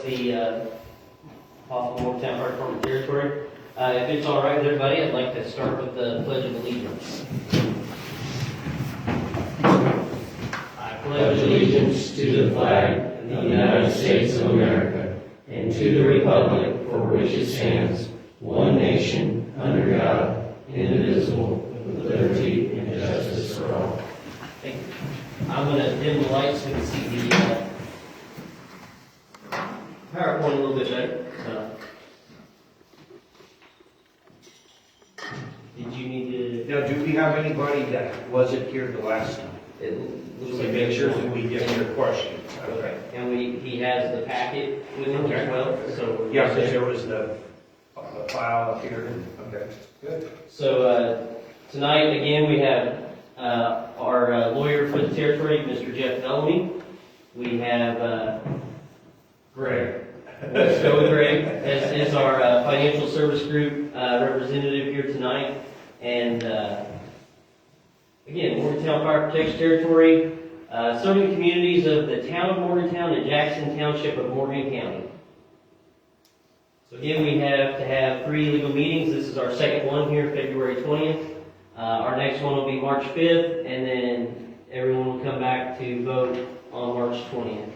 discuss the possible Morgantown Fire Department territory. If it's all right with everybody, I'd like to start with the Pledge of Allegiance. I Pledge allegiance to the flag of the United States of America and to the republic for which it stands, one nation, under God, indivisible, with liberty and justice for all. Thank you. I'm going to dim the lights so we can see the PowerPoint a little bit better. Did you need to? Now, do we have anybody that wasn't here the last time? It So looks we like make sure that we get your questions. Okay. And he has the packet with him as well. So Yeah, because there was the file up here. Okay, good. So tonight again we have our lawyer for the territory, Mr. Jeff Bellamy. We have Great. let's go with Greg as our financial service group representative here tonight. And again, Morgantown Fire Protection Territory, serving the communities of the town of Morgantown and Jackson Township of Morgan County. So again, we have to have 3 legal meetings. This is our second one here, February 20th. Our next one will be March 5th, and then everyone will come back to vote on March 20th.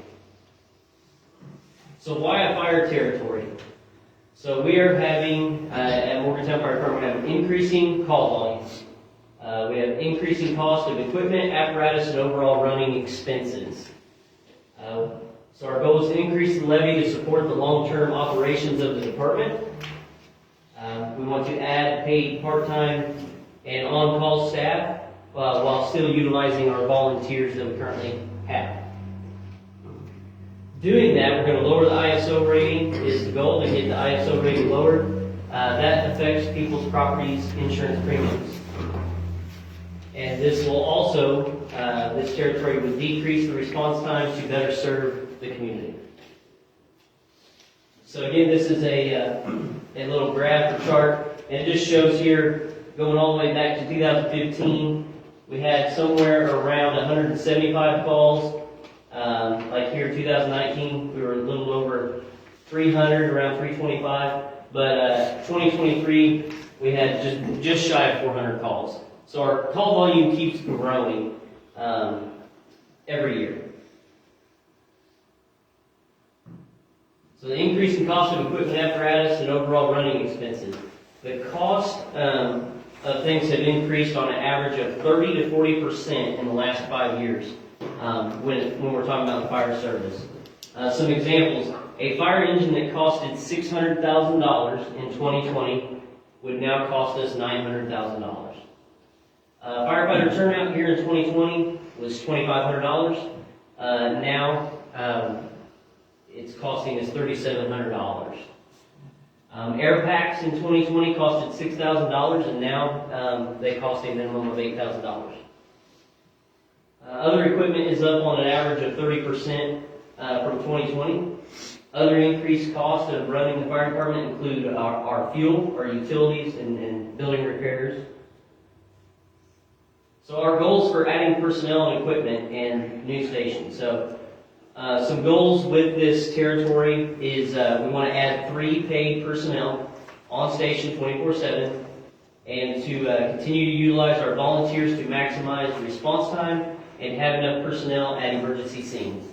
So why a fire territory? So we are having, at Morgantown Fire Department, we have increasing call volumes. We have increasing cost of equipment, apparatus, and overall running expenses. So our goal is to increase the levy to support the long-term operations of the department. We want to add paid part-time and on-call staff while still utilizing our volunteers that we currently have. Doing that, we're going to lower the ISO rating is the goal, to get the ISO rating lowered. That affects people's properties' insurance premiums. And this will also, this territory would decrease the response times to better serve the community. So again, this is a little graph or chart, and it just shows here, going all the way back to 2015, we had somewhere around 175 calls. Like here in 2019, we were a little over 300, around 325. But 2023, we had just shy of 400 calls. So our call volume keeps growing every year. So the increase in cost of equipment, apparatus, and overall running expenses. The cost of things have increased on an average of 30 to 40% in the last 5 years when we're talking about the fire service. Some examples. A fire engine that costed $600,000 in 2020 would now cost us $900,000. Firefighter turnout here in 2020 was $2,500. Now it's costing us $3,700. Air packs in 2020 costed $6,000, and now they cost a minimum of $8,000. Other equipment is up on an average of 30% from 2020. Other increased costs of running the fire department include our fuel, our utilities, and building repairs. So our goals for adding personnel and equipment and new stations. So some goals with this territory is we want to add 3 paid personnel on station 24/7, and to continue to utilize our volunteers to maximize response time and have enough personnel at emergency scenes.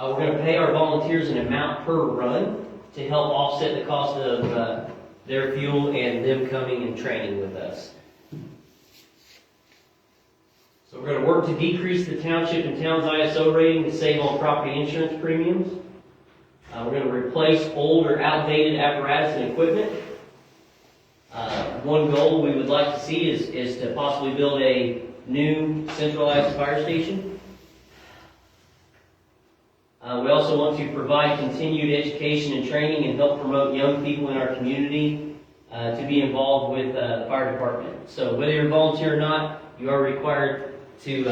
We're going to pay our volunteers an amount per run to help offset the cost of their fuel and them coming and training with us. So we're going to work to decrease the township and town's ISO rating to save on property insurance premiums. We're going to replace old or outdated apparatus and equipment. One goal we would like to see is to possibly build a new centralized fire station. We also want to provide continued education and training and help promote young people in our community to be involved with the fire department. So whether you're a volunteer or not, you are required to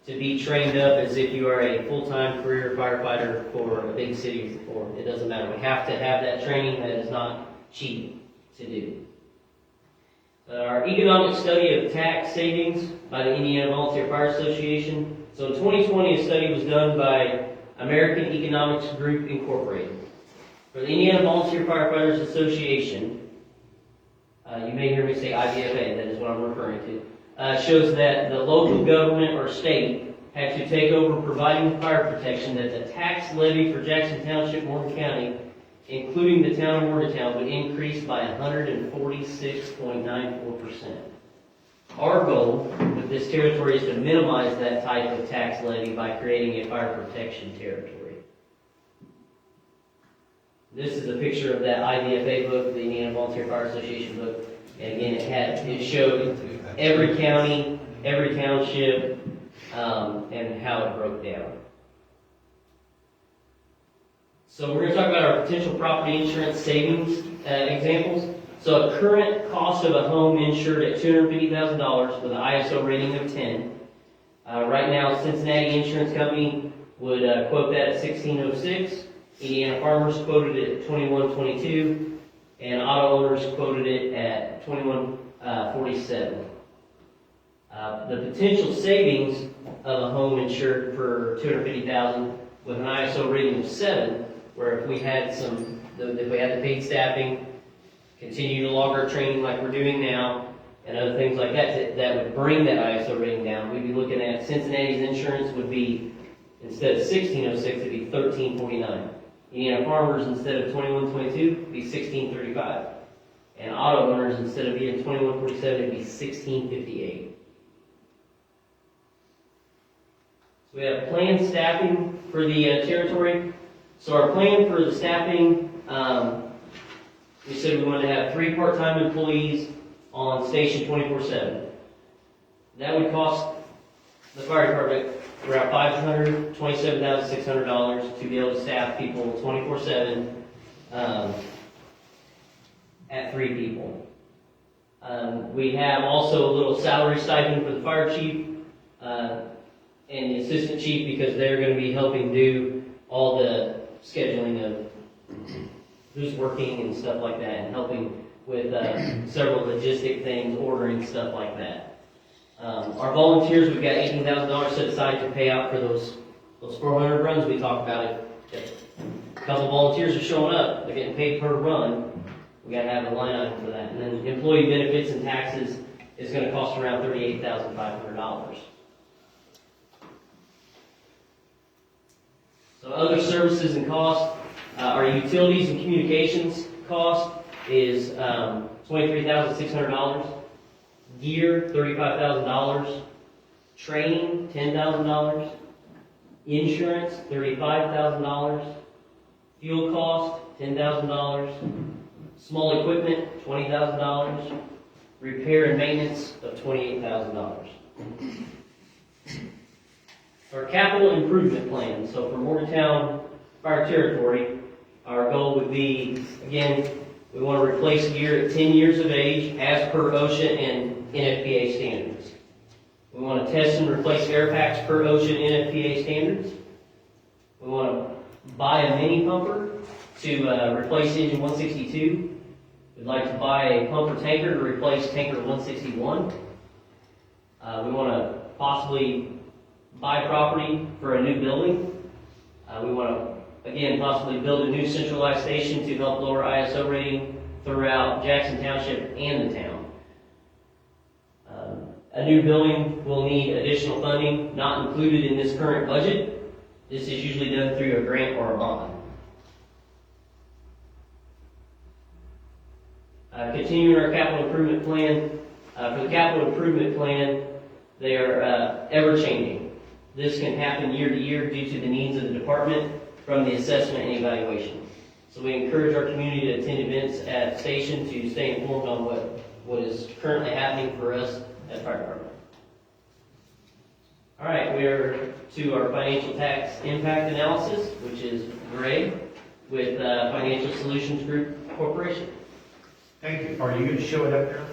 be trained up as if you are a full-time career firefighter for a big city. Or it doesn't matter. We have to have that training. That is not cheap to do. Our economic study of tax savings by the Indiana Volunteer Fire Association. So in 2020, a study was done by American Economics Group Incorporated. For the Indiana Volunteer Firefighters Association, you may hear me say IVFA, that is what I'm referring to, shows that the local government or state had to take over providing fire protection, that the tax levy for Jackson Township, Morgan County, including the town of Morgantown, would increase by 146.94%. Our goal with this territory is to minimize that type of tax levy by creating a fire protection territory. This is a picture of that IVFA book, the Indiana Volunteer Fire Association book. And again, it showed every county, every township, and how it broke down. So we're going to talk about our potential property insurance savings examples. So a current cost of a home insured at $250,000 with an ISO rating of 10. Right now, Cincinnati Insurance Company would quote that at $1,606. Indiana Farmers quoted it at $2,122, and auto owners quoted it at $2,147. The potential savings of a home insured for $250,000 with an ISO rating of 7, where if we had the paid staffing, continue to log our training like we're doing now, and other things like that that would bring that ISO rating down, we'd be looking at Cincinnati's insurance would be, instead of $1,606, it'd be $1,349. Indiana Farmers, instead of $2,122, would be $1,635. And auto owners, instead of being $2,147, it'd be $1,658. So we have planned staffing for the territory. So our plan for the staffing, we said we wanted to have 3 part-time employees on station 24/7. That would cost the fire department around $527,600 to be able to staff people 24/7 at 3 people. We have also a little salary stipend for the fire chief and the assistant chief, because they're going to be helping do all the scheduling of who's working and stuff like that, and helping with several logistic things, ordering stuff like that. Our volunteers, we've got $18,000 set aside to pay out for those 400 runs we talked about. If a couple volunteers are showing up, they're getting paid per run, we got to have a line item for that. And then employee benefits and taxes is going to cost around $38,500. So other services and costs, our utilities and communications cost is $23,600. Gear, $35,000. Training, $10,000. Insurance, $35,000. Fuel cost, $10,000. Small equipment, $20,000. Repair and maintenance of $28,000. Our capital improvement plan. So for Morgantown Fire Territory, our goal would be, again, we want to replace gear at 10 years of age as per OSHA and NFPA standards. We want to test and replace air packs per OSHA and NFPA standards. We want to buy a mini pumper to replace engine 162. We'd like to buy a pumper tanker to replace tanker 161. We want to possibly buy property for a new building. We want to, again, possibly build a new centralized station to help lower ISO rating throughout Jackson Township and the town. A new building will need additional funding, not included in this current budget. This is usually done through a grant or a bond. Continuing our capital improvement plan. For the capital improvement plan, they are ever-changing. This can happen year to year due to the needs of the department from the assessment and evaluation. So we encourage our community to attend events at the station to stay informed on what is currently happening for us at Fire Department. All right, we're to our financial tax impact analysis, which is Greg with Financial Solutions Group Corporation. Thank you. Are you going to show it up there?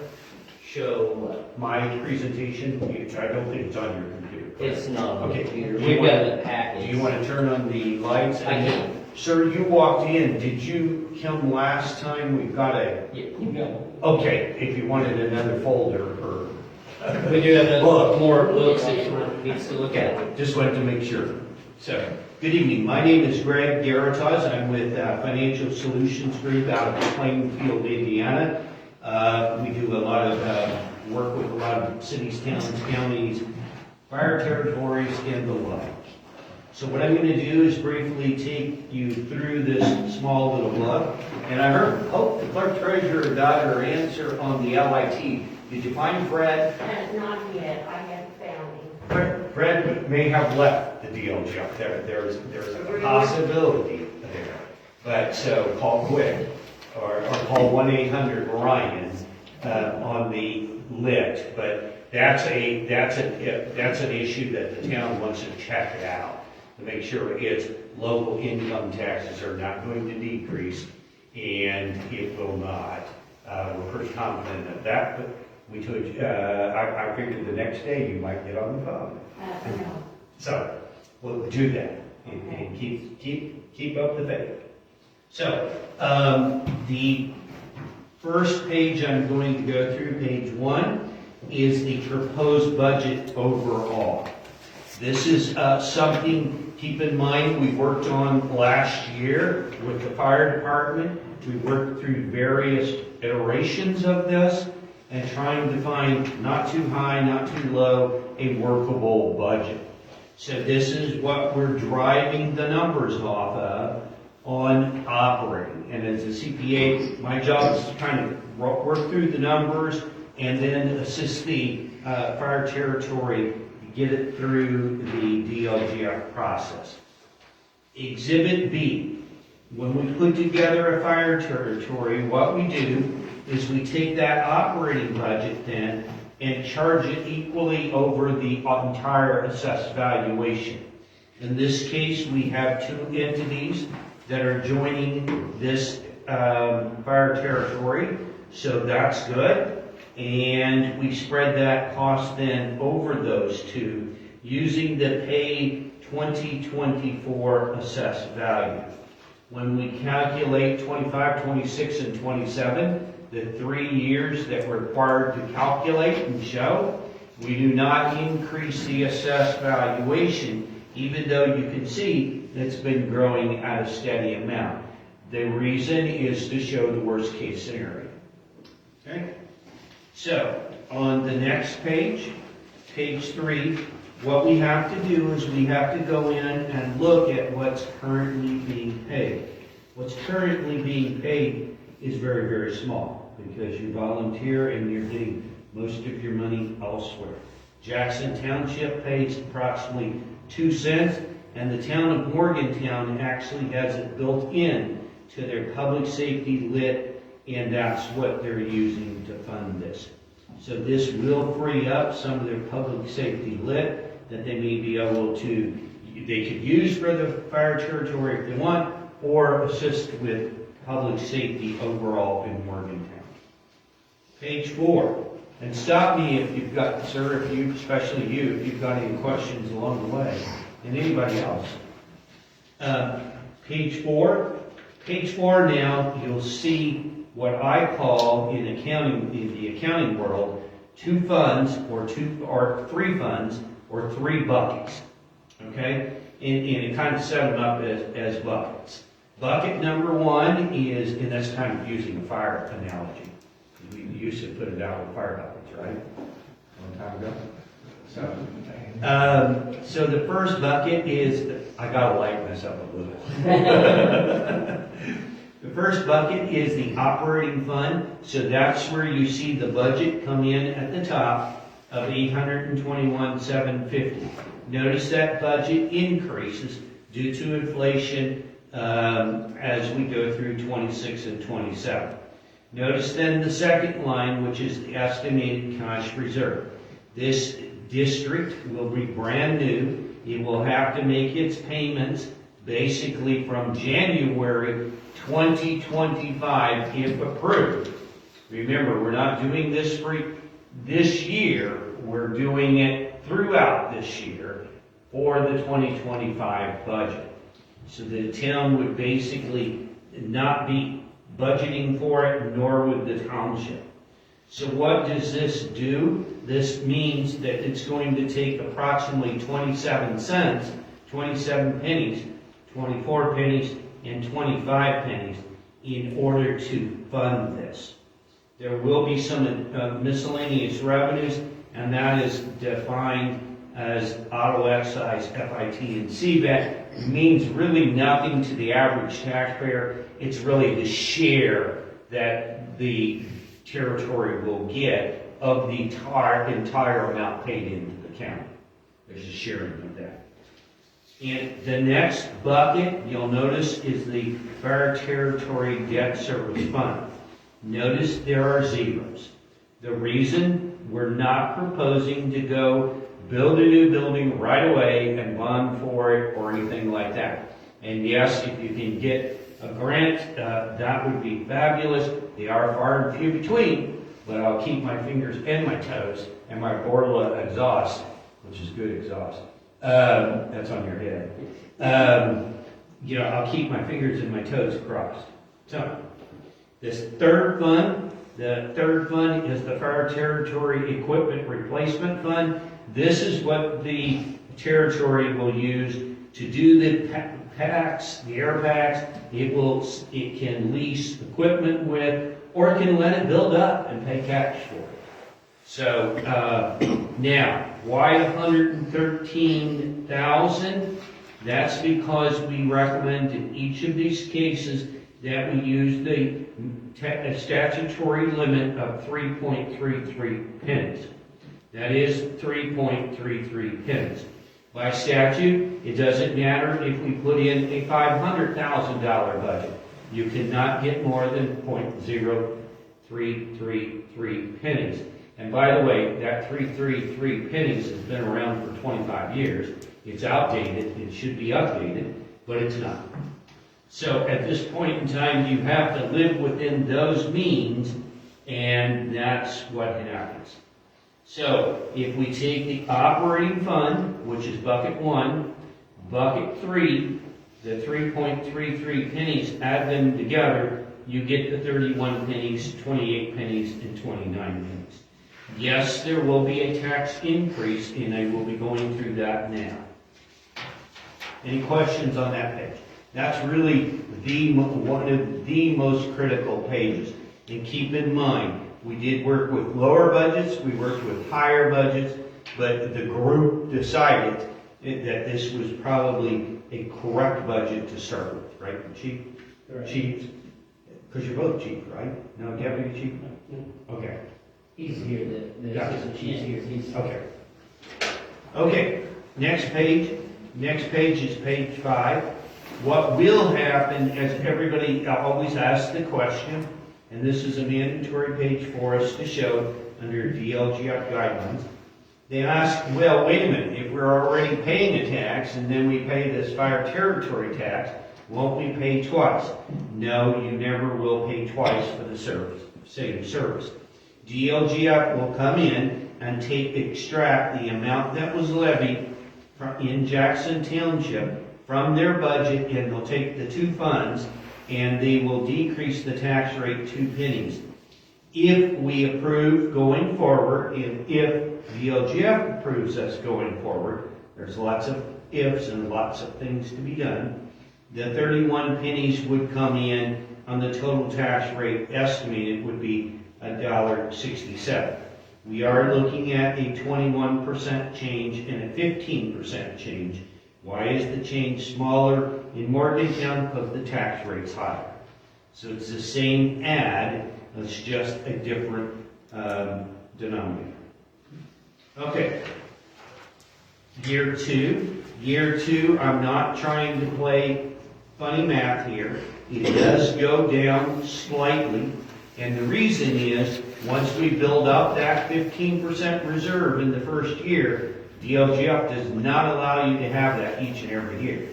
Show what? My presentation? I don't think it's on your computer. It's not on the Okay. computer. Do you We've got want- the package. Do you want to turn on the lights? I can. Sir, you walked in. Did you come last time? We've got a... Yeah, you go. Okay, if you wanted another folder or... We do have Look. more books that you need to look at. Just wanted to make sure. So, good evening. My name is Greg Garatos. I'm with Financial Solutions Group out of Plainfield, Indiana. We do a lot of work with a lot of cities, towns, counties, fire territories, and the like. So what I'm going to do is briefly take you through this small little book. And I hope the clerk treasurer got her answer on the LIT. Did you find Fred? Not yet, I haven't found him. Fred may have left the DLG. There's a possibility there. But so call quick or call 1-800-RYAN on the lit. But that's an issue that the town wants to check it out to make sure its local income taxes are not going to decrease, and it will not. We're pretty confident of that, but we told you, I figured the next day you might get on the phone. No. So, we'll do that and keep up the faith. So, the first page I'm going to go through, page 1, is the proposed budget overall. This is something, keep in mind, we worked on last year with the fire department. We worked through various iterations of this and trying to find not too high, not too low, a workable budget. So this is what we're driving the numbers off of on operating. And as a CPA, my job is to kind of work through the numbers and then assist the fire territory get it through the DLGF process. Exhibit B. When we put together a fire territory, what we do is we take that operating budget then and charge it equally over the entire assessed valuation. In this case, we have two entities that are joining this fire territory, so that's good. And we spread that cost then over those two using the paid 2024 assessed value. When we calculate 25, 26, and 27, the 3 years that we're required to calculate and show, we do not increase the assessed valuation, even though you can see it's been growing at a steady amount. The reason is to show the worst case scenario. Okay? So, on the next page, page 3, what we have to do is we have to go in and look at what's currently being paid. What's currently being paid is very, very small because you volunteer and you're getting most of your money elsewhere. Jackson Township pays approximately 2 cents, and the town of Morgantown actually has it built in to their public safety lit, and that's what they're using to fund this. So this will free up some of their public safety lit that they may be able to, they could use for the fire territory if they want, or assist with public safety overall in Morgantown. Page 4. And stop me if you've got, sir, if you, especially you, if you've got any questions along the way, and anybody else. Page 4. Page 4 now, you'll see what I call in the accounting world, 2 funds or 3 funds or 3 buckets. Okay? And it kind of set them up as buckets. Bucket number 1 is, and that's kind of using a fire analogy. We used to put it out with fire buckets, right? A long time ago. So the first bucket is, I gotta lighten this up a little. The first bucket is the operating fund. So that's where you see the budget come in at the top of $821,750. Notice that budget increases due to inflation as we go through 26 and 27. Notice then the second line, which is the estimated cash reserve. This district will be brand new. It will have to make its payments basically from January 2025 if approved. Remember, we're not doing this for this year. We're doing it throughout this year for the 2025 budget. So the town would basically not be budgeting for it, nor would the township. So what does this do? This means that it's going to take approximately 27 cents 27 pennies, 24 pennies, and 25 pennies in order to fund this. There will be some miscellaneous revenues, and that is defined as auto excise, FIT, and CVET. It means really nothing to the average taxpayer. It's really the share that the territory will get of the entire amount paid into the county. There's a sharing of that. And the next bucket, you'll notice, is the Fire Territory Debt Service Fund. Notice there are zeros. The reason we're not proposing to go build a new building right away and bond for it or anything like that. And yes, if you can get a grant, that would be fabulous. They are far and few between, but I'll keep my fingers and my toes and my Borla exhaust, which is good exhaust. That's on your head. I'll keep my fingers and my toes crossed. So, this third fund, the third fund is the Fire Territory Equipment Replacement Fund. This is what the territory will use to do the packs, the air packs. It can lease equipment with, or it can let it build up and pay cash for it. So now, why 113,000? That's because we recommend in each of these cases that we use the statutory limit of 3.33 pennies. That is 3.33 pennies. By statute, it doesn't matter if we put in a $500,000 budget. You cannot get more than 0.0333 pennies. And by the way, that 333 pennies has been around for 25 years. It's outdated. It should be updated, but it's not. So at this point in time, you have to live within those means, and that's what happens. So if we take the operating fund, which is bucket 1, bucket 3, the 3.33 pennies, add them together, you get the 31 pennies, 28 pennies, and 29 pennies. Yes, there will be a tax increase, and I will be going through that now. Any questions on that page? That's really one of the most critical pages. And keep in mind, we did work with lower budgets, we worked with higher budgets, but the group decided that this was probably a correct budget to start with, right, Chief? Chief? Because you're both chief, right? No, deputy chief? Okay. He's here, the assistant chief's here. Okay. Okay, next page. Next page is page 5. What will happen, as everybody always asks the question, and this is a mandatory page for us to show under DLGF guidelines, they ask, well, wait a minute, if we're already paying a tax and then we pay this fire territory tax, won't we pay twice? No, you never will pay twice for the same service. DLGF will come in and extract the amount that was levied in Jackson Township from their budget, and they'll take the two funds and they will decrease the tax rate 2 pennies. If we approve going forward, if DLGF approves us going forward, there's lots of ifs and lots of things to be done, the 31 pennies would come in on the total tax rate estimated would be $1.67. We are looking at a 21% change and a 15% change. Why is the change smaller in Morgantown? Because the tax rate's higher. So it's the same ad, it's just a different denominator. Okay. Year 2. Year 2, I'm not trying to play funny math here. It does go down slightly. And the reason is, once we build up that 15% reserve in the first year, DLGF does not allow you to have that each and every year.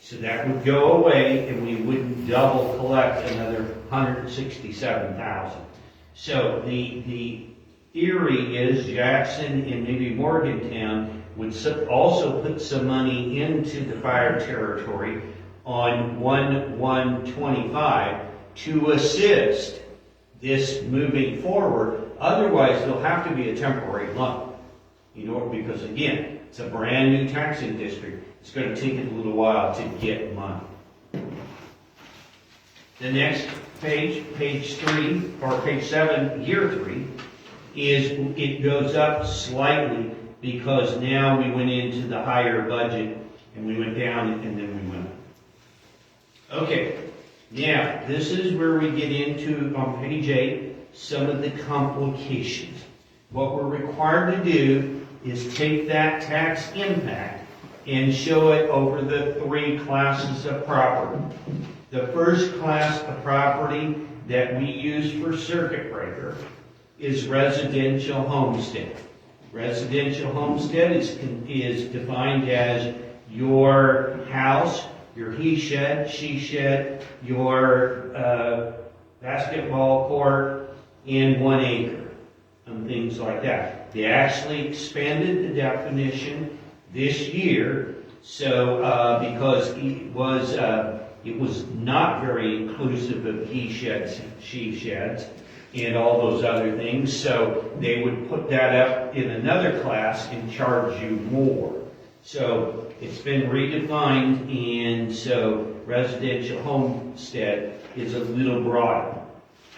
So that would go away and we wouldn't double collect another $167,000. So the theory is Jackson and maybe Morgantown would also put some money into the fire territory on 1/1/25 to assist this moving forward. Otherwise, there'll have to be a temporary lump. Because again, it's a brand new taxing district. It's gonna take it a little while to get money. The next page, page 3, or page 7, year 3, is it goes up slightly because now we went into the higher budget and we went down and then we went up. Okay, now this is where we get into, on page 8, some of the complications. What we're required to do is take that tax impact and show it over the 3 classes of property. The first class of property that we use for circuit breaker is residential homestead. Residential homestead is defined as your house, your he shed, she shed, your basketball court, and 1 acre, and things like that. They actually expanded the definition this year, so because it was not very inclusive of he sheds, she sheds, and all those other things, so they would put that up in another class and charge you more. So it's been redefined, and so residential homestead is a little broader.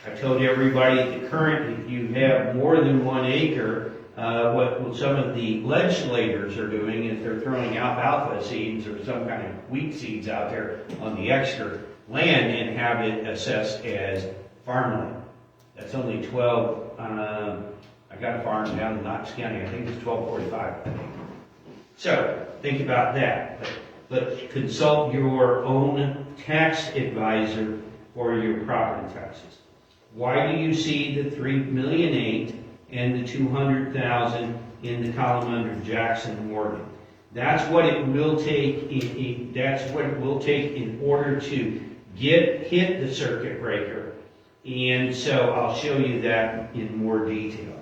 I told everybody the current, if you have more than 1 acre, what some of the legislators are doing is they're throwing alfalfa seeds or some kind of wheat seeds out there on the extra land and have it assessed as farmland. That's only 12, I got a farm down in Knox County, I think it's 1245. So, think about that. But consult your own tax advisor for your property taxes. Why do you see the $3.8 million and the $200,000 in the column under Jackson and Morgan? That's what it will take. That's what it will take in order to hit the circuit breaker. And so I'll show you that in more detail.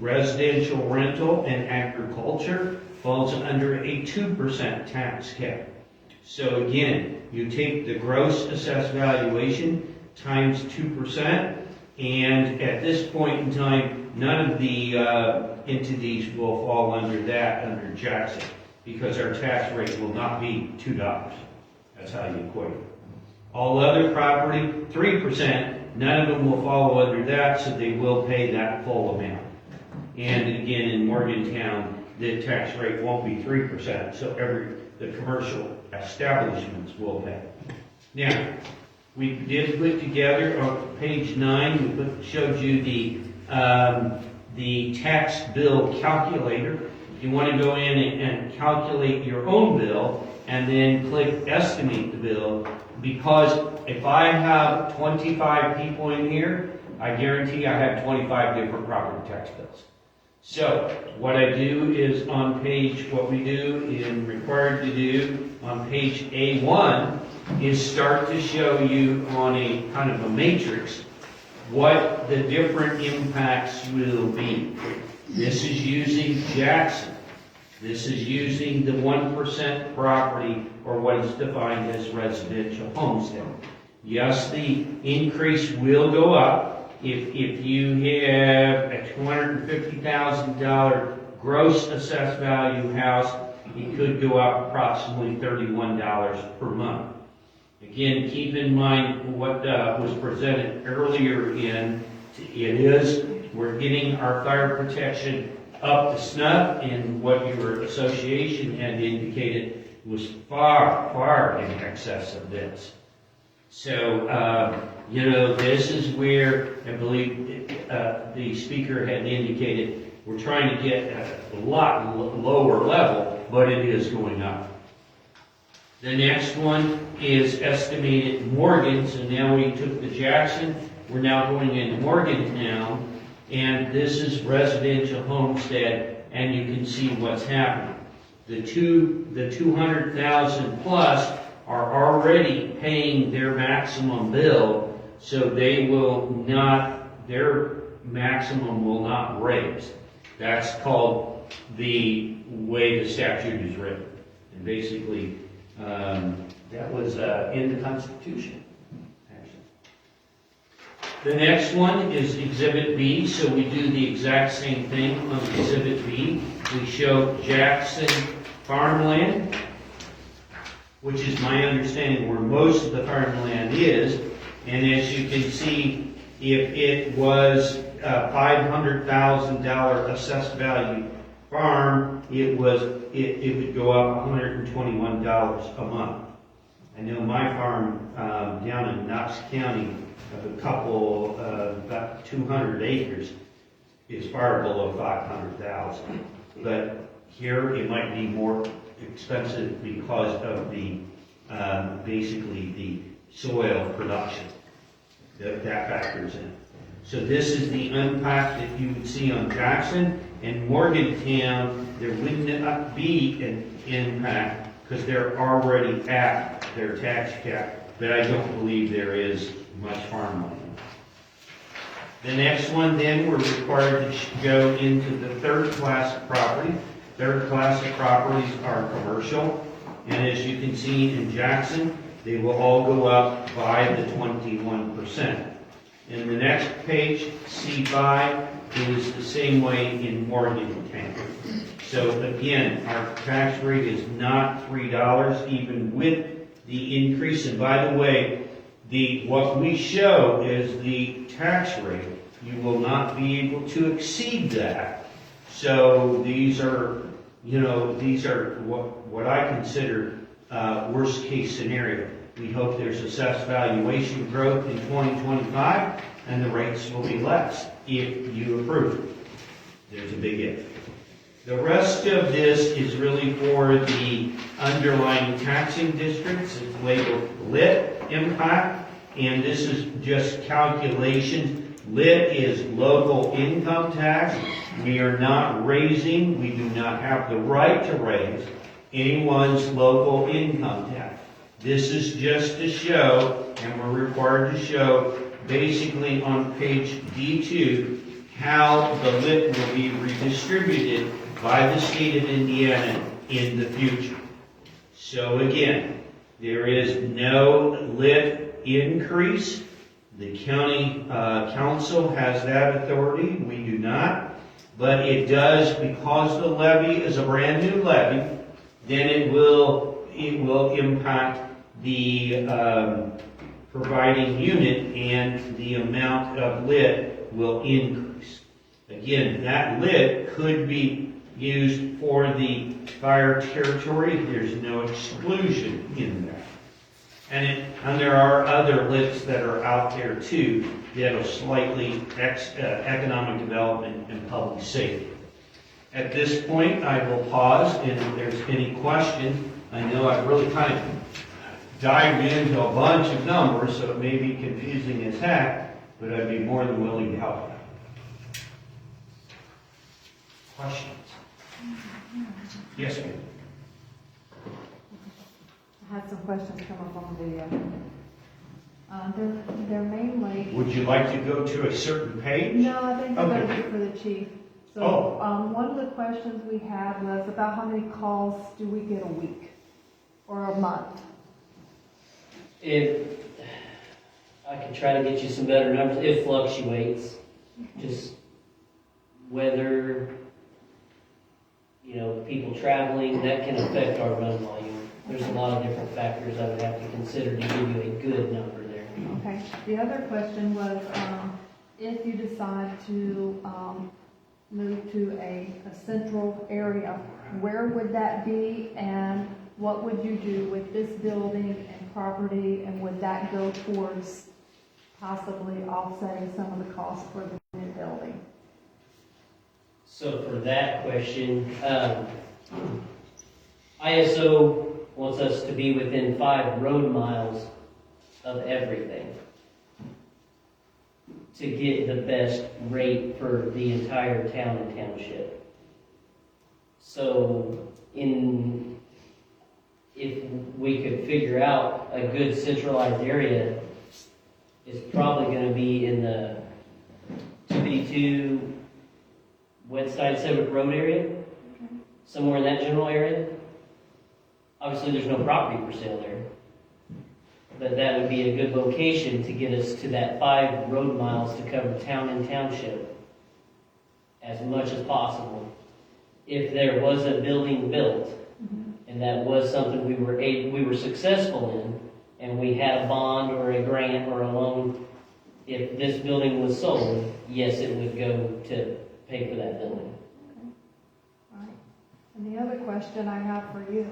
Residential rental and agriculture falls under a 2% tax cap. So again, you take the gross assessed valuation times 2%, and at this point in time, none of the entities will fall under that, under Jackson, because our tax rate will not be $2. That's how you equate it. All other property, 3%, none of them will fall under that, so they will pay that full amount. And again, in Morgantown, the tax rate won't be 3%, so the commercial establishments will pay. Now, we did put together on page 9, we showed you the tax bill calculator. If you want to go in and calculate your own bill and then click estimate the bill, because if I have 25 people in here, I guarantee I have 25 different property tax bills. So what I do is on page, what we do and required to do on page A1 is start to show you on a kind of a matrix what the different impacts will be. This is using Jackson. This is using the 1% property, or what is defined as residential homestead. Yes, the increase will go up. If you have a $250,000 gross assessed value house, it could go up approximately $31 per month. Again, keep in mind what was presented earlier we're getting our fire protection up to snuff, and what your association had indicated was far, far in excess of this. So, this is where I believe the speaker had indicated we're trying to get a lot lower level, but it is going up. The next one is estimated Morgan. So now we took the Jackson, we're now going into Morgantown, and this is residential homestead, and you can see what's happening. The 200,000 plus are already paying their maximum bill, so they will not, their maximum will not raise. That's called the way the statute is written. And basically, that was in the Constitution, actually. The next one is Exhibit B, so we do the exact same thing on Exhibit B. We show Jackson farmland, which is my understanding where most of the farmland is. And as you can see, if it was a $500,000 assessed value farm, it would go up $121 a month. I know my farm down in Knox County of a couple, about 200 acres, is far below 500,000. But here it might be more expensive because of the, basically the soil production that factors in. So this is the impact that you would see on Jackson and Morgantown. There wouldn't be an impact because they're already at their tax cap, but I don't believe there is much farmland. The next one, then, we're required to go into the third class of property. Third class of properties are commercial, and as you can see in Jackson, they will all go up by the 21%. In the next page, C5, is the same way in Morgantown. So again, our tax rate is not $3, even with the increase. And by the way, what we show is the tax rate. You will not be able to exceed that. So these are, these are what I consider worst case scenario. We hope there's assessed valuation growth in 2025 and the rates will be less if you approve it. There's a big if. The rest of this is really for the underlying taxing districts. It's labeled lit impact, and this is just calculations. Lit is local income tax. We are not raising, we do not have the right to raise anyone's local income tax. This is just to show, and we're required to show, basically on page D2, how the lit will be redistributed by the state of Indiana in the future. So again, there is no lit increase. The county council has that authority. We do not. But it does, because the levy is a brand new levy, then it will impact the providing unit, and the amount of lit will increase. Again, that lit could be used for the fire territory. There's no exclusion in that. And there are other lits that are out there too that are slightly economic development and public safety. At this point, I will pause, and if there's any questions, I know I've really kind of dived into a bunch of numbers, so it may be confusing as heck, but I'd be more than willing to help. Questions? Yes, ma'am. I had some questions come up on the video. They're mainly, Would you like to go to a certain page? no, I think they're Okay. going to be for the chief. So, Oh. one of the questions we had was about how many calls do we get a week or a month? I could try to get you some better numbers. It fluctuates. Just weather, people traveling, that can affect our run volume. There's a lot of different factors I would have to consider to give you a good number there. Okay. The other question was, if you decide to move to a central area, where would that be, and what would you do with this building and property, and would that go towards possibly offsetting some of the costs for the new building? So for that question, ISO wants us to be within 5 road miles of everything to get the best rate for the entire town and township. So if we could figure out a good centralized area, it's probably going to be in the 252 West Side Civic Road area, somewhere in that general area. Obviously, there's no property for sale there, but that would be a good location to get us to that 5 road miles to cover town and township as much as possible. If there was a building built and and that was something we were successful in, and we had a bond or a grant or a loan. If this building was sold, yes, it would go to pay for that building. Right. And the other question I have for you,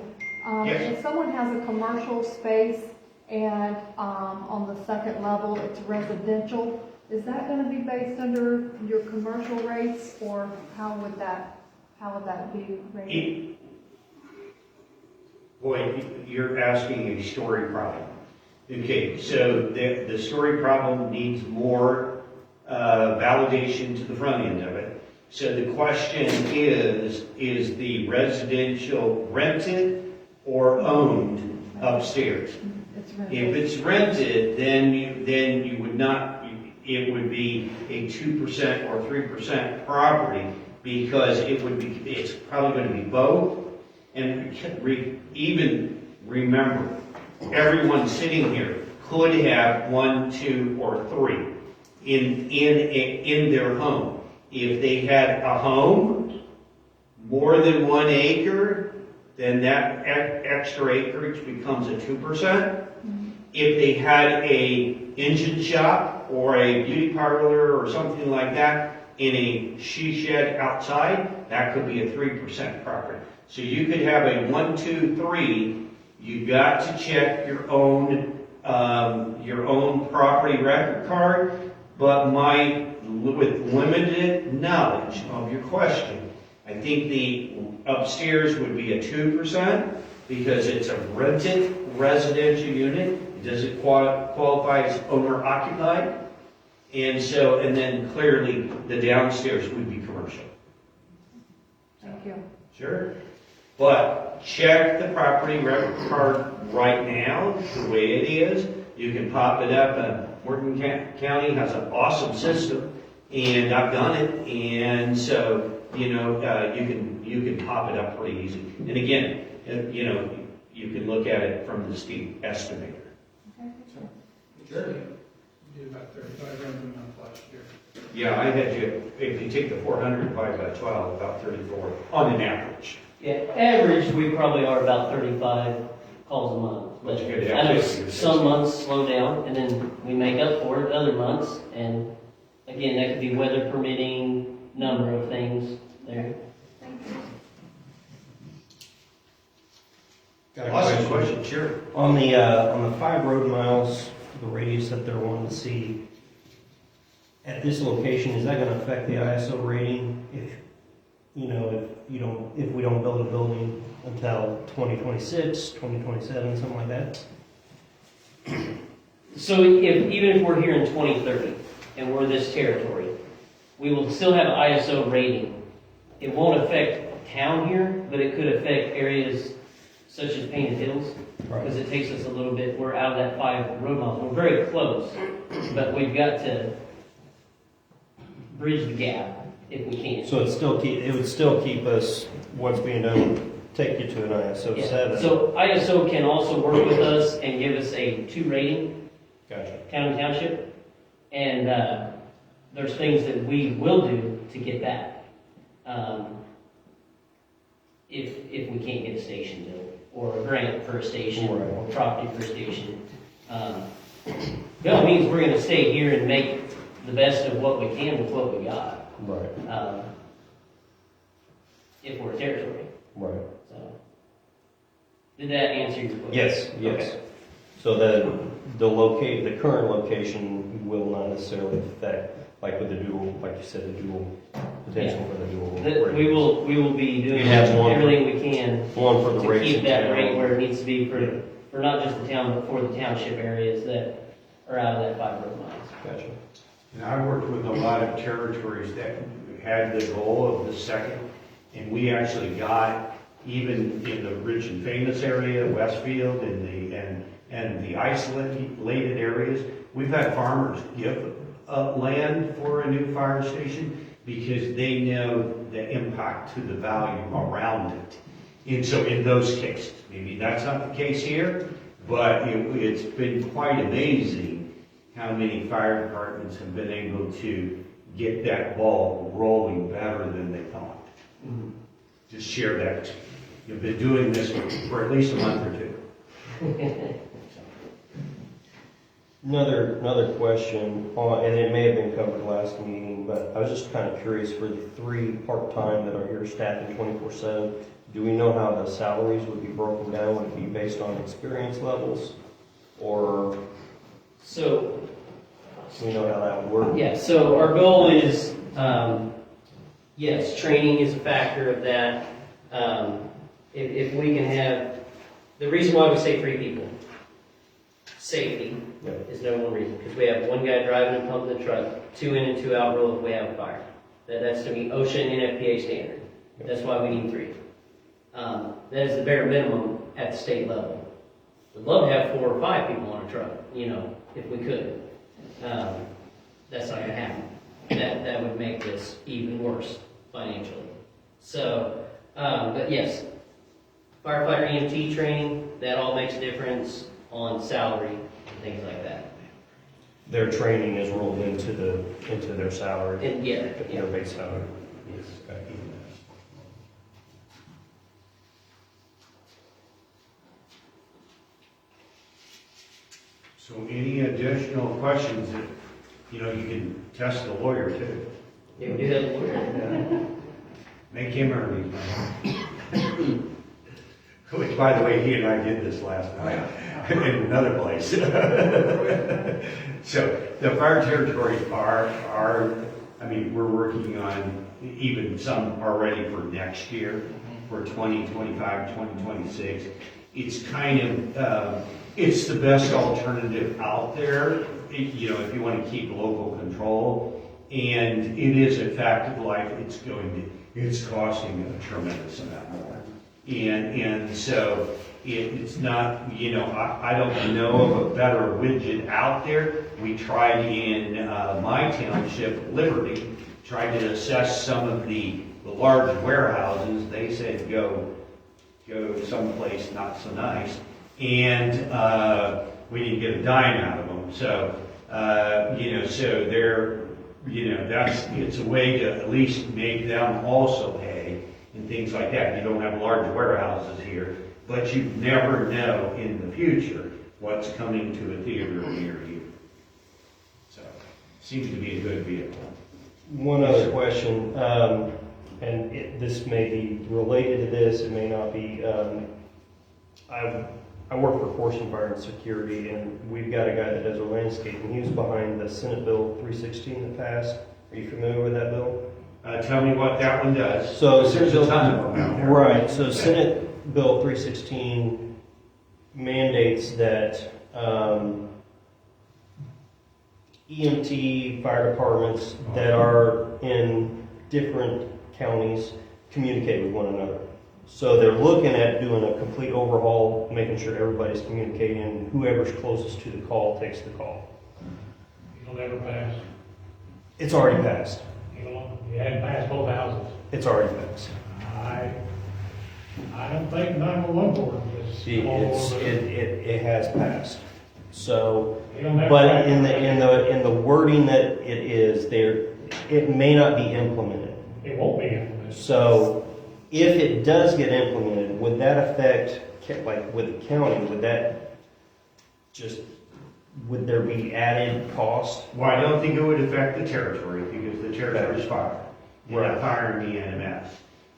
Yes. if someone has a commercial space and, on the second level, it's residential, is that gonna be based under your commercial rates, or how would that be rated? Boy, you're asking a story problem. Okay, so the story problem needs more validation to the front end of it. So the question is the residential rented or owned upstairs? It's If rented. it's rented, then you would not, it would be a 2% or 3% property, because it's probably going to be both. And even remember, everyone sitting here could have 1, 2, or 3 in their home. If they had a home more than 1 acre, then that extra acreage becomes a 2%. If they had a engine shop or a beauty parlor or something like that in a she shed outside, that could be a 3% property. So you could have a 1, 2, 3. You got to check your own property record card. But with limited knowledge of your question, I think the upstairs would be a 2% because it's a rented residential unit. It doesn't qualify as owner occupied. And then clearly the downstairs would be commercial. Thank you. Sure. But check the property record card right now, the way it is. You can pop it up. Morgan County has an awesome system, and I've done it. And so, you can pop it up pretty easy. And again, you can look at it from the state estimator. Okay. Sure. You did about 35 runs a month last year. Yeah, I had you, if you take the 400 divided by 12, about 34 on an average. Yeah, average, we probably are about 35 calls a month. But you could I know have 50 or some 60. months slow down, and then we make up for it other months, and again, that could be weather permitting, number of things there. Thank you. Got a Awesome question, sure. On the 5 road miles, the radius that they're wanting to see, at this location, is that gonna affect the ISO rating if we don't build a building until 2026, 2027, something like that? So even if we're here in 2030, and we're this territory, we will still have ISO rating. It won't affect town here, but it could affect areas such as Painted Hills, because it takes us a little bit, we're out of that 5 road miles. We're very close, but we've got to bridge the gap if we can. So it would still keep us, what's being done, take you to an ISO Yeah. 7. So ISO can also work with us and give us a 2 rating, Gotcha. town and township, and there's things that we will do to get that. If we can't get a station built, or a grant for a station, Right. or property for a station. It all means we're gonna stay here and make the best of what we can with what we got, Right, if we're a territory, right. so. Did that answer your question? Yes. Okay. So the current location will not necessarily affect, like with the dual, like you said, the dual potential for the dual. We will be doing You have one- everything we can One for the to rates keep in that town. rate where it needs to be for not just the town, but for the township areas that are out of that 5 road miles. Gotcha. And I worked with a lot of territories that had the goal of the second, and we actually got, even in the rich and famous area, Westfield and the isolated areas, we've had farmers give up land for a new fire station because they know the impact to the value around it. And so in those cases, maybe that's not the case here, but it's been quite amazing how many fire departments have been able to get that ball rolling better than they thought. Just share that. You've been doing this for at least a month or two. Another question, and it may have been covered last meeting, but I was just kind of curious for the 3 part-time that are here staffing 24/7. Do we know how the salaries would be broken down? Would it be based on experience levels? Or So, do we know how that would work? yeah, so our goal is, yes, training is a factor of that. If we can have, the reason why we say 3 people, safety Yeah. is number one reason, because we have one guy driving and pumping the truck, 2 in and 2 out rule if we have a fire. That's to meet OSHA and NFPA standard. That's why we need 3. That is the bare minimum at the state level. We'd love to have 4 or 5 people on a truck, if we could. That's not gonna happen. That would make this even worse financially. So, but yes, firefighter EMT training, that all makes a difference on salary and things like that. Their training is rolled into their salary, And yeah, their base salary. So any additional questions that, you can test the lawyer too. yeah, we do that later. Make him earn his money. Which, by the way, he and I did this last night in another place. So the fire territories we're working on even some already for next year, for 2025, 2026. It's kind of, it's the best alternative out there, if you want to keep local control. And it is a fact of life, it's costing a tremendous amount more. And so it's not, I don't know of a better widget out there. We tried in my township, Liberty, tried to assess some of the large warehouses. They said go someplace not so nice. And we didn't get a dime out of them. So, so they're, it's a way to at least make them also pay and things like that. You don't have large warehouses here, but you never know in the future what's coming to a theater near you. So, seems to be a good vehicle. One other question, and this may be related to this, it may not be. I work for Fortune Fire and Security, and we've got a guy that does our landscaping. He was behind the Senate Bill 316 that passed. Are you familiar with that bill? Tell me what that one does. So There's a ton of them out there. Right. So Senate Bill 316 mandates that EMT fire departments that are in different counties communicate with one another. So they're looking at doing a complete overhaul, making sure everybody's communicating, and whoever's closest to the call takes the call. It'll never pass. It's already passed. It hadn't passed both houses. It's already passed. I don't think 911 board is. It has passed. So, It'll never but pass. in the wording that it is there, it may not be implemented. It won't be implemented. So, if it does get implemented, would that affect, like with the county, would there be added cost? Well, I don't think it would affect the territory because the territory is fire. You're not firing the EMS.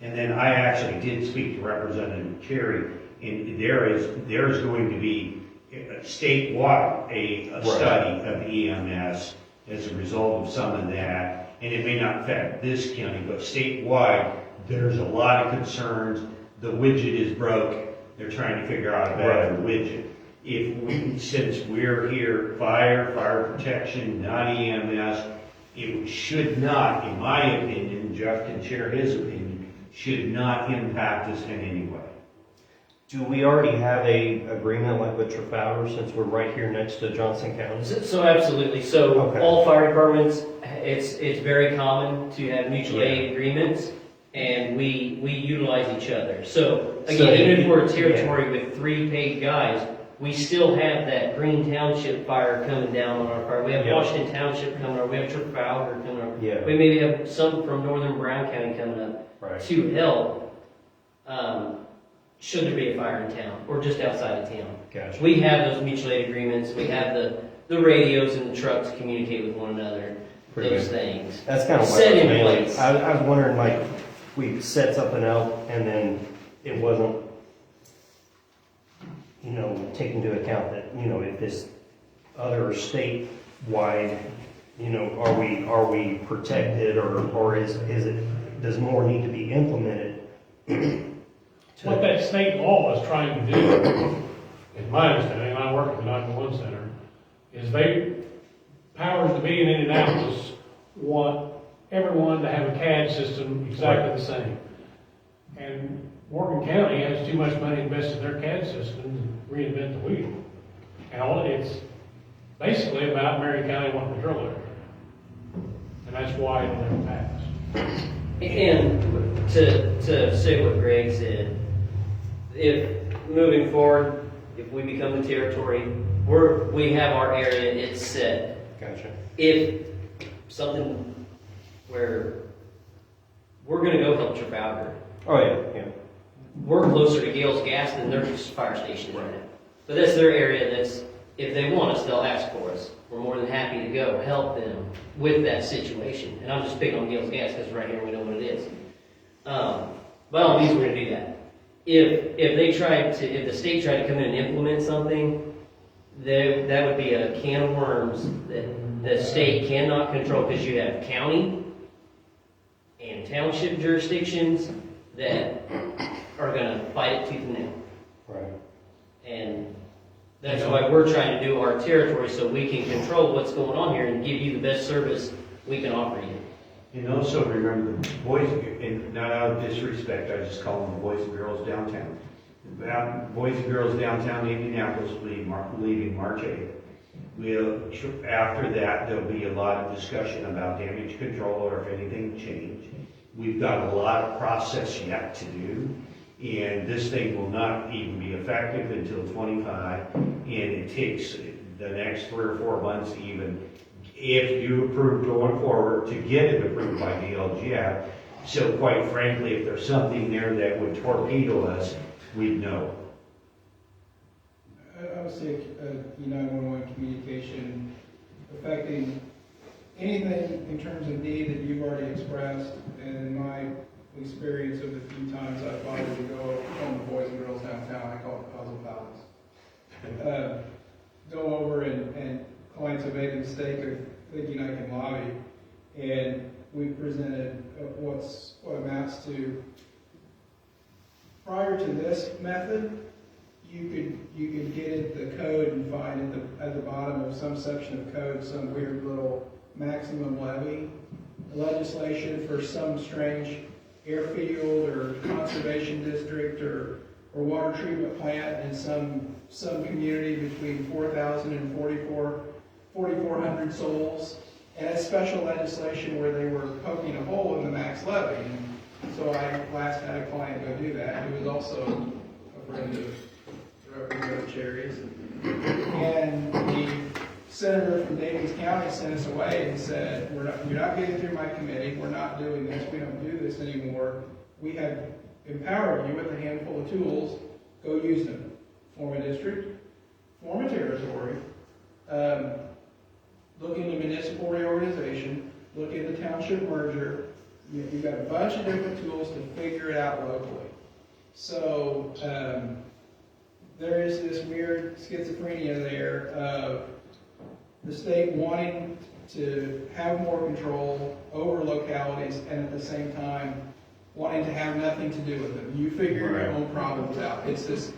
And then I actually did speak to Representative Cherry, and there's going to be statewide a study of EMS as a result of some of that. And it may not affect this county, but statewide, there's a lot of concerns. The widget is broke. They're trying to figure out a better widget. Since we're here, fire protection, not EMS, it should not, in my opinion, Jeff can share his opinion, should not impact us in any way. Do we already have a agreement like with Trafalgar since we're right here next to Johnson County? So absolutely. So Okay. all fire departments, it's very common to have mutual aid agreements, and we utilize each other. So again, even if we're a territory with 3 paid guys, we still have that Green Township fire coming down on our fire. We have Washington Township coming up. We have Trafalgar coming up. Yeah. We maybe have some from northern Brown County coming up Right. to help. should there be a fire in town or just outside of town. Gotcha. We have those mutual aid agreements, we have the radios in the trucks to communicate with one another, Pretty those good. things. That's kind of what Set I was in mainly, place. I was wondering, like, we set something up and then it wasn't, you know, take into account that, you know, if this other statewide, you know, are we protected or is it, does more need to be implemented? What that state law is trying to do, in my understanding, and I work at the 911 center, is they, powers to be in Indianapolis want everyone to have a CAD system exactly the same. And Morgan County has too much money invested in their CAD system to reinvent the wheel. And all it's basically about Marion County wanting to control it. And that's why it never passed. And to say what Greg said, if moving forward, if we become the territory, we have our area, it's set. Gotcha. If something where we're gonna go help Trafalgar, Oh, yeah, yeah. we're closer to Gales Gas than their fire station is at. But that's their area, that's, if they want us, they'll ask for us. We're more than happy to go help them with that situation. And I'm just picking on Gales Gas because right here we know what it is. By all means, we're gonna do that. If the state tried to come in and implement something, that would be a can of worms that the state cannot control because you have county and township jurisdictions that are gonna fight it tooth and nail. Right. And that's why we're trying to do our territory so we can control what's going on here and give you the best service we can offer you. And also remember the boys, and not out of disrespect, I just call them the boys and girls downtown. Boys and girls downtown Indianapolis leaving March 8th. After that, there'll be a lot of discussion about damage control or if anything changed. We've got a lot of process yet to do, and this thing will not even be effective until 25, and it takes the next 3 or 4 months even, if you approve going forward, to get it approved by DLGF. So quite frankly, if there's something there that would torpedo us, we'd know. I would say, 911 communication affecting anything in terms of need that you've already expressed, and in my experience of the few times I've bothered to go on the Boys and Girls Downtown, I call it Puzzle Palace. Go over and clients have made the mistake of thinking I can lobby, and we presented what amounts to, prior to this method, you could get at the code and find at the bottom of some section of code some weird little maximum levy legislation for some strange airfield or conservation district or water treatment plant in some community between 4,000 and 4,400 souls, and a special legislation where they were poking a hole in the max levy. And so I last had a client go do that, who was also a friend of Representative Cherry's. And the senator from Davies County sent us away and said, you're not getting through my committee, we're not doing this, we don't do this anymore. We have empowered you with a handful of tools, go use them. Form a district, form a territory, look into municipal reorganization, look into township merger. You've got a bunch of different tools to figure it out locally. So there is this weird schizophrenia there of the state wanting to have more control over localities and at the same time wanting to have nothing to do with them. You figure your own problems out. It's this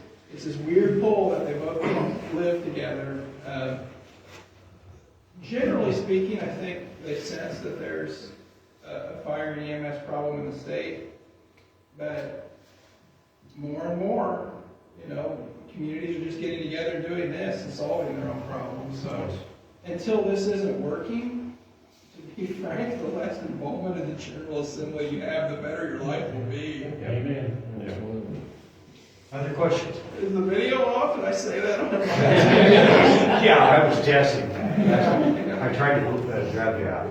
weird pull that they both can live together. Generally speaking, I think they sense that there's a fire and EMS problem in the state, but more and more, communities are just getting together and doing this and solving their own problems. So until this isn't working, to be frank, the less involvement in the General Assembly you have, the better your life will be. Amen. Other questions? Is the video off? Did I say that on the Yeah, I was testing that. I tried to grab you out.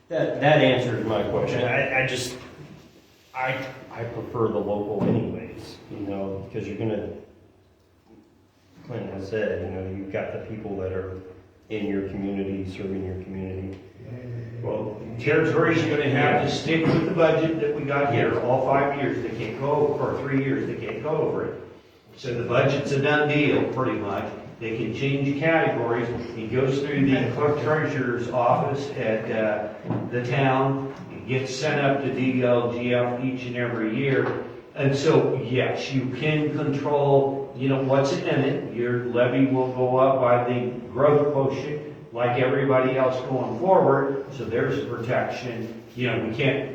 That answers my question. I just, I prefer the local anyways, you know, because you're gonna, Clint has said, you know, you've got the people that are in your community, serving your community. Well, territory's gonna have to stick with the budget that we got here, all 5 years, they can't go over, or 3 years, they can't go over it. So the budget's a done deal, pretty much. They can change categories, it goes through the clerk treasurer's office at, the town, it gets sent up to DLGF each and every year. And so, yes, you can control, you know, what's in it, your levy will go up by the growth quotient, like everybody else going forward, so there's protection. You know,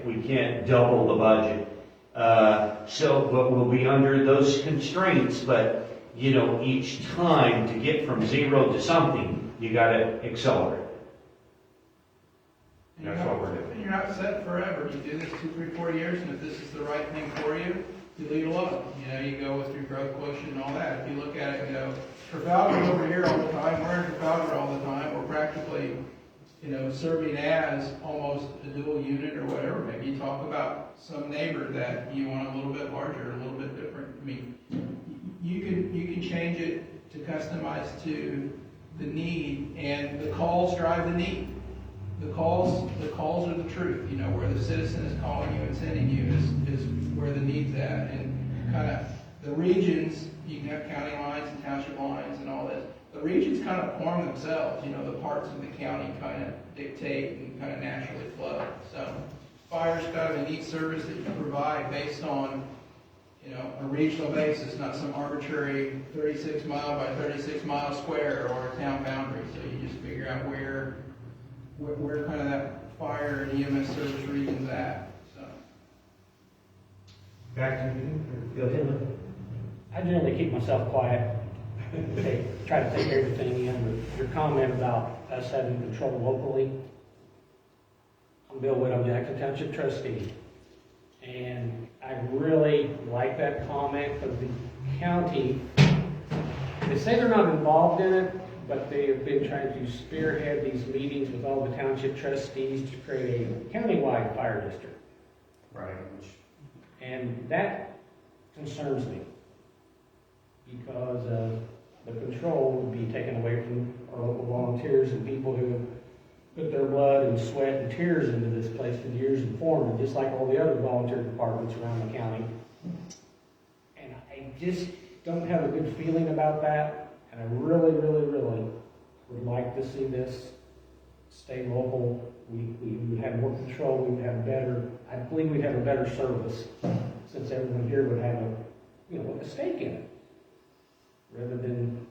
we can't double the budget. But we'll be under those constraints, but, you know, each time to get from 0 to something, you gotta accelerate. And That's what we're doing. And you're not set forever. You do this 2, 3, 4 years, and if this is the right thing for you, you leave it alone. You know, you go with your growth quotient and all that. If you look at it and go, Trafalgar's over here all the time, we're in Trafalgar all the time, we're practically, you know, serving as almost a dual unit or whatever. Maybe you talk about some neighbor that you want a little bit larger, a little bit different. I mean, you can change it to customize to the need, and the calls drive the need. The calls are the truth, you know, where the citizen is calling you and sending you is where the need's at. And kind of the regions, you can have county lines and township lines and all this. The regions kind of form themselves, you know, the parts of the county kind of dictate and kind of naturally flow. So fire's kind of a neat service that you can provide based on, you know, a regional basis, not some arbitrary 36 mile by 36 mile square or a town boundary. So you just figure out where kind of that fire and EMS service region's at, so. Back to you. Go ahead. I generally keep myself quiet, try to take everything in, but your comment about us having control locally, I'm Bill Witt, I'm the Acton Township trustee, and I really like that comment because the county, they say they're not involved in it, but they have been trying to spearhead these meetings with all the township trustees to create a countywide fire district. Right. And that concerns me because the control would be taken away from our local volunteers and people who have put their blood and sweat and tears into this place for years and formed it, just like all the other volunteer departments around the county. And I just don't have a good feeling about that. And I really, really, really would like to see this stay local. We would have more control, we would have better, I believe we'd have a better service since everyone here would have a stake in it. Rather than,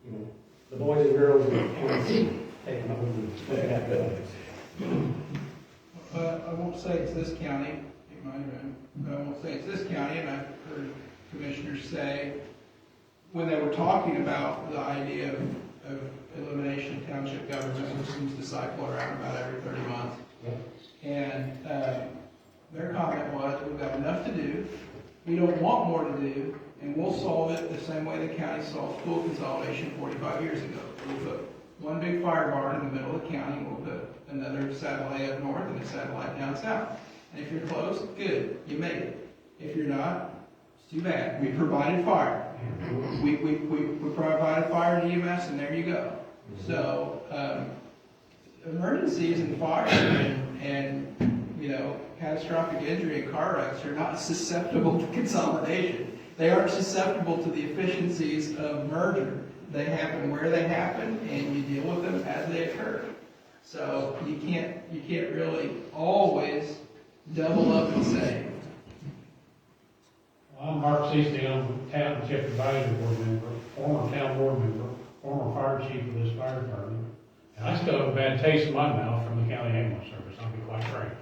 you know, the boys and girls in Tennessee taking over and looking after others. I won't say it's this county, but I won't say it's this county, and I've heard commissioners say, when they were talking about the idea of elimination of township government, which seems to cycle around about every 30 months, and their comment was, we've got enough to do, we don't want more to do, and we'll solve it the same way the county solved school consolidation 45 years ago. We'll put one big fire barn in the middle of the county, we'll put another satellite up north and a satellite down south. And if you're close, good, you made it. If you're not, it's too bad. We provided fire. We provided fire and EMS, and there you go. So, emergencies and fire and you know, catastrophic injury and car wrecks are not susceptible to consolidation. They aren't susceptible to the efficiencies of merger. They happen where they happen, and you deal with them as they occur. So you can't really always double up and say. I'm Mark Seaston, Township Advisory Board member, former town board member, former fire chief of this fire department. And I still have a bad taste in my mouth from the county ambulance service, I'll be quite frank.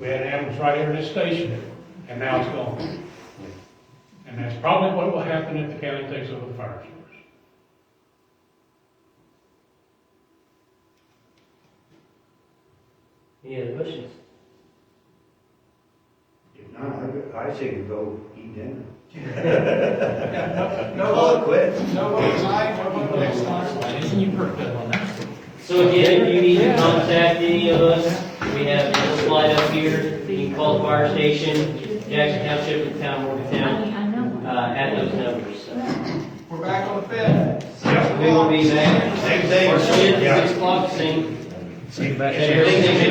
We had an ambulance right here in this station, and now it's gone. And that's probably what will happen if the county takes over the fire service. Any other questions? If not, I say to go eat dinner. No, quit. no vote tonight, no vote next time. Isn't you pretty good on that? So again, if you need to contact any of us, we have a slide up here. You can call the fire station. Jackson Township and the town of Morgantown, I know. at those numbers, so. We're back on the fifth. We will be back. Same thing. First shift, Yeah. 6 o'clock, same. Same back. Everything they